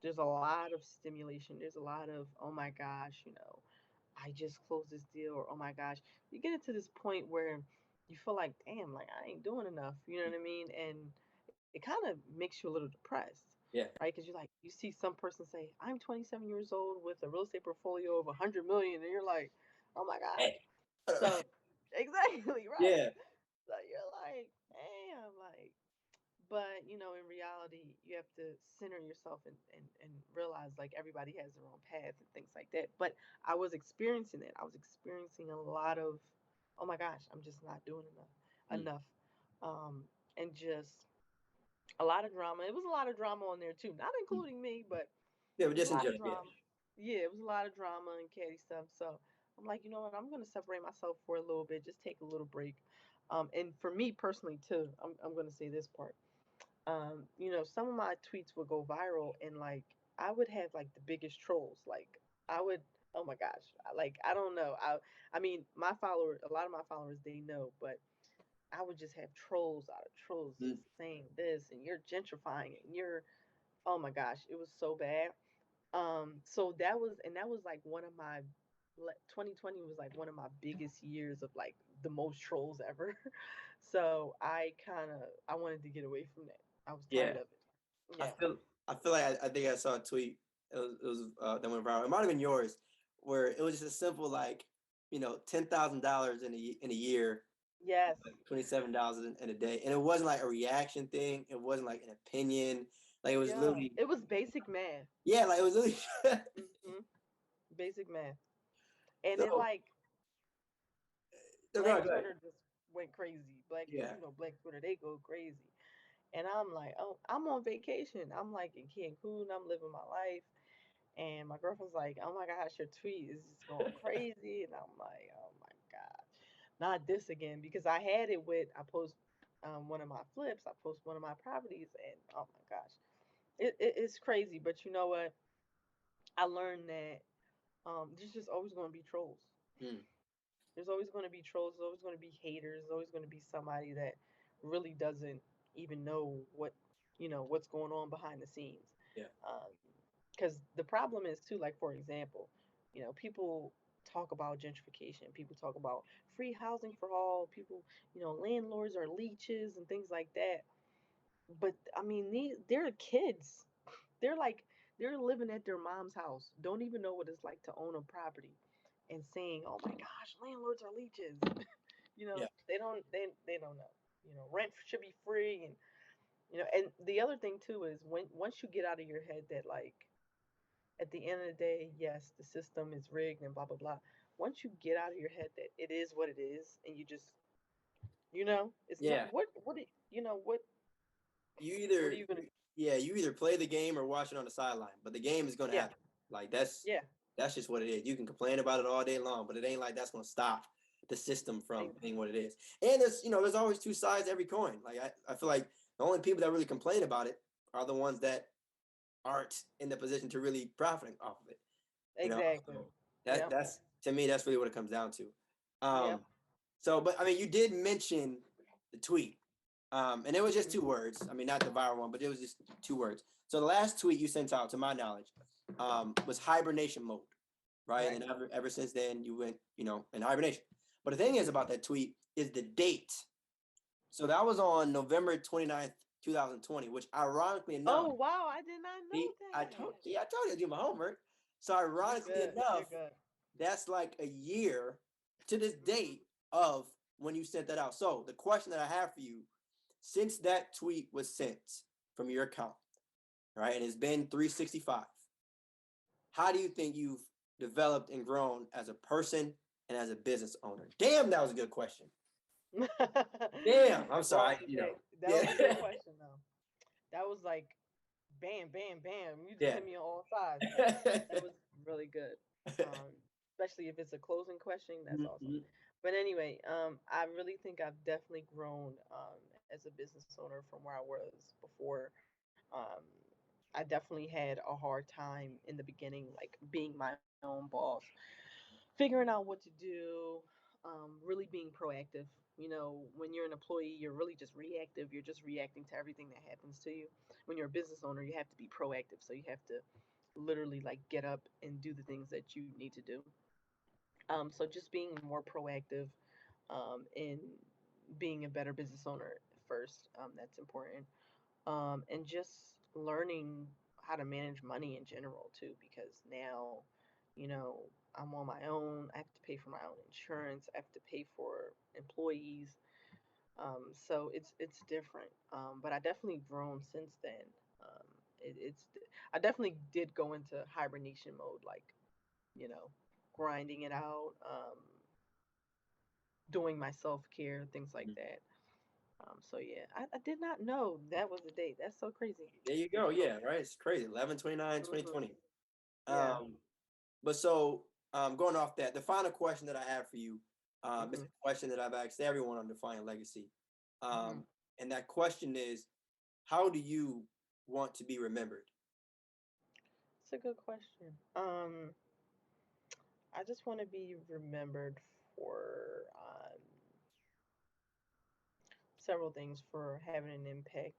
there's a lot of stimulation. There's a lot of oh my gosh, I just closed this deal, or oh my gosh, you get into this point where you feel like, damn, like I ain't doing enough. You know what I mean? And it kind of makes you a little depressed, yeah. right? Because you see some person say, I'm 27 years old with a real estate portfolio of 100 million, and you're like, oh my gosh. Hey. So exactly right. Yeah, So you're like, damn, like, but in reality, you have to center yourself and realize like everybody has their own path and things like that. But I was experiencing it. I was experiencing a lot of, oh my gosh, I'm just not doing mm, enough. And just a lot of drama. It was a lot of drama on there too, not including me, but yeah, it but was a just in lot of general, yeah, drama. yeah, it was a lot of drama and catty stuff. So I'm like, you know what? I'm gonna separate myself for a little bit, just take a little break. And for me personally too, I'm gonna say this part. Some of my tweets would go viral, and like I would have like the biggest trolls. Like I would, oh my gosh, like I don't know. I mean, a lot of my followers, they know, but I would just have trolls out of trolls Mm, just saying this, and you're gentrifying, and you're, oh my gosh, it was so bad. So that was like one of my 2020 was like one of my biggest years of like the most trolls ever. So I wanted to get away from that. I was tired yeah, of it. I Yeah. feel I feel like I think I saw a tweet. It was that went viral. It might have been yours, where it was just a simple like, $10,000 in a year, Yes. $27 in a day, and it wasn't like a reaction thing. It wasn't like an opinion. Like it was Yeah. literally, It was basic math. yeah, like it was literally. Hmm. Basic math. And it So like no, go Black ahead, go ahead. Twitter just went crazy. Yeah, Black Twitter, they go crazy. And I'm like, oh, I'm on vacation. I'm like in Cancun. I'm living my life. And my girlfriend's like, "Oh my gosh, your tweet is just going crazy." And I'm like, "Oh my god, not this again!" Because I post one of my flips, I post one of my properties, and oh my gosh, it's crazy. But you know what? I learned that there's just always going to be trolls. mm, There's always going to be trolls. There's always going to be haters. There's always going to be somebody that really doesn't even know what's going on behind the scenes. yeah, Because the problem is too, like for example, people talk about gentrification. People talk about free housing for all. People, landlords are leeches and things like that. But I mean, they're kids. They're like they're living at their mom's house. Don't even know what it's like to own a property, and saying, "Oh my gosh, landlords are leeches." yeah, They don't know. Rent should be free, and and the other thing too is when once you get out of your head that like at the end of the day, yes, the system is rigged and blah blah blah. Once you get out of your head that it is what it is, and you just it's not yeah. You what are either, you gonna yeah, you either play the game or watch it on the sideline, but the game is gonna yeah happen. Like that's yeah that's just what it is. You can complain about it all day long, but it ain't like that's gonna stop the system from ex- being what it is. And there's always two sides to every coin. Like I feel like the only people that really complain about it are the ones that aren't in the position to really profiting off of it. exactly. So Yep. that's to me, that's really what it comes down to. Yep. Um, so, but I mean, you did mention the tweet, and it was just Hmm. 2 words. I mean, not the viral one, but it was just 2 words. So the last tweet you sent out, to my knowledge, was hibernation mode, right? And Right. then ever since then, you went, in hibernation. But the thing is about that tweet is the date. So that was on November 29th, 2020, which ironically enough, Oh wow, I did not know that. I told you to do my homework. So You're ironically good. You're enough, good. that's like a year to this Hmm. date of when you sent that out. So the question that I have for you, since that tweet was sent from your account, right, and it's been 365, how do you think you've developed and grown as a person and as a business owner? Damn, that was a good question. Damn, I'm Well, sorry. that was a good Yeah, question though. That was like bam, bam, bam. You just yeah. hit me on all sides. That was really good. Um, Especially if it's a closing question, that's awesome. Mhm. But anyway, I really think I've definitely grown as a business owner from where I was before. Um, I definitely had a hard time in the beginning, like being my own boss, figuring out what to do, really being proactive. When you're an employee, you're really just reactive. You're just reacting to everything that happens to you. When you're a business owner, you have to be proactive. So you have to literally like get up and do the things that you need to do. So just being more proactive in being a better business owner first, that's important. And just learning how to manage money in general too, because now, I'm on my own. I have to pay for my own insurance. I have to pay for employees. So it's different. But I definitely grown since then. It's I definitely did go into hibernation mode, like you know, grinding it out, doing my self care, things like that. So yeah, I did not know that was the date. That's so crazy. There you go. Yeah, right. It's crazy. 11/29/2020. Yeah. But so going off that, the final question that I have for you is a question that I've asked everyone on Defining Legacy. And that question is, how do you want to be remembered? It's a good question. I just want to be remembered for several things, for having an impact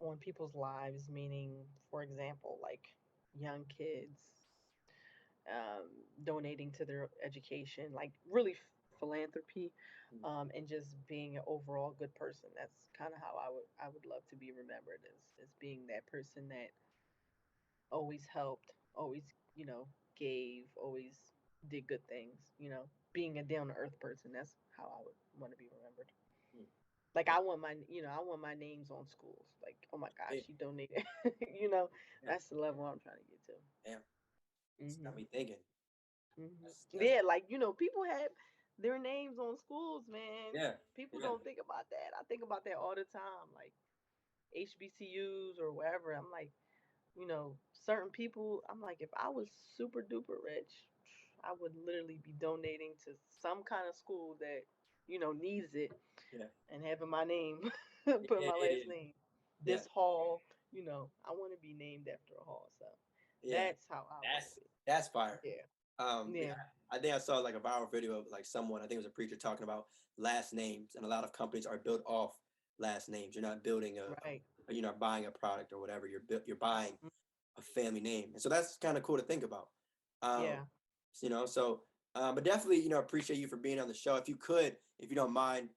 on people's lives. Meaning, for example, like young kids, um, donating to their education, like really philanthropy, and just being an overall good person. That's kind of how I would love to be remembered, as being that person that always helped, always, gave, always did good things, being a down to earth person. That's how I would want to be remembered. Hmm. Like I want my names on schools. Like, oh my gosh, Yeah, she donated. you know, yeah, that's the level I'm trying to get to. yeah. It's got Mhm. me thinking. Mhm. That's Yeah, like people have their names on schools, man. yeah, People yeah, don't think about that. I think about that all the time, like HBCUs or wherever. I'm like, certain people, I'm like, if I was super duper rich, I would literally be donating to some kind of school that, needs it, yeah, and having my name, putting yeah, my last yeah, name. yeah, This hall, I want to be named after a hall. So yeah. that's how I want to That's be. that's fire. Yeah. Yeah, Yeah. I think I saw like a viral video of like someone, I think it was a preacher talking about last names, and a lot of companies are built off last names. You're not building Right. you're not buying a product or whatever. You're buying a family name, and so that's kind of cool to think about. Um, Yeah. but definitely, appreciate you for being on the show. If you could, if you don't mind,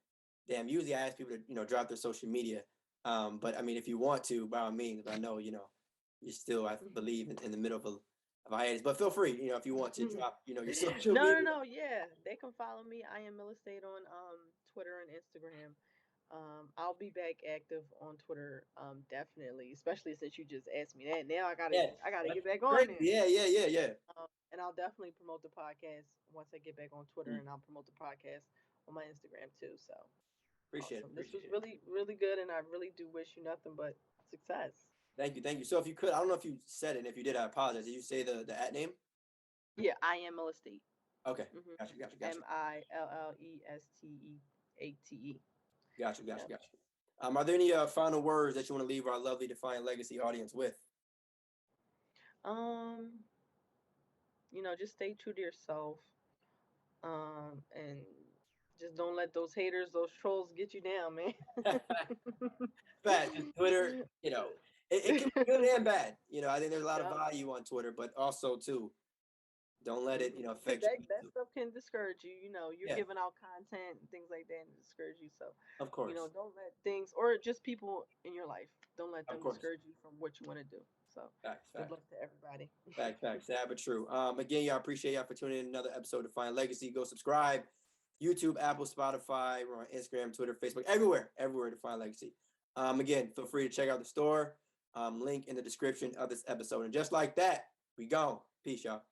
damn. Usually, I ask people to drop their social media, but I mean, if you want to, by all means. But I know you're still, I believe, in the middle of hiatus. But feel free, if you want to drop, your social No, no, media. no. Yeah, they can follow me. I am Mill Estate on Twitter and Instagram. I'll be back active on Twitter, definitely, especially since you just asked me that. Now I gotta Yeah, I gotta that's get back on great. there. Yeah, yeah, yeah, yeah. And I'll definitely promote the podcast once I get back on Twitter, Mm, and I'll promote the podcast on my Instagram too. So appreciate it. awesome. This was Appreciate it. really, really good, and I really do wish you nothing but success. Thank you, thank you. So if you could, I don't know if you said it, and if you did, I apologize. Did you say the at name? Yeah, I am Mill Estate. Okay, Mm-hmm. gotcha, gotcha, gotcha, Millestate. gotcha, gotcha, Yep. gotcha. Are there any final words that you want to leave our lovely Defiant Legacy audience with? Um, just stay true to yourself. And just don't let those haters, those trolls get you down, man. Fact, Twitter, it can be good and bad. I think there's a lot of Yep. value on Twitter, but also too, don't let it, Because affect that you. stuff can discourage you. You're Yeah, giving out content and things like that and discourage you. So, of course, don't let things, or just people in your life, don't let of them course. discourage you from what you want to do. So, Facts, good facts. luck to everybody. Fact, sad but true. Again, y'all, appreciate y'all for tuning in to another episode of Defiant Legacy. Go subscribe. YouTube, Apple, Spotify. We're on Instagram, Twitter, Facebook, everywhere Defiant Legacy. Again, feel free to check out the store. Link in the description of this episode. And just like that, we gone. Peace, y'all.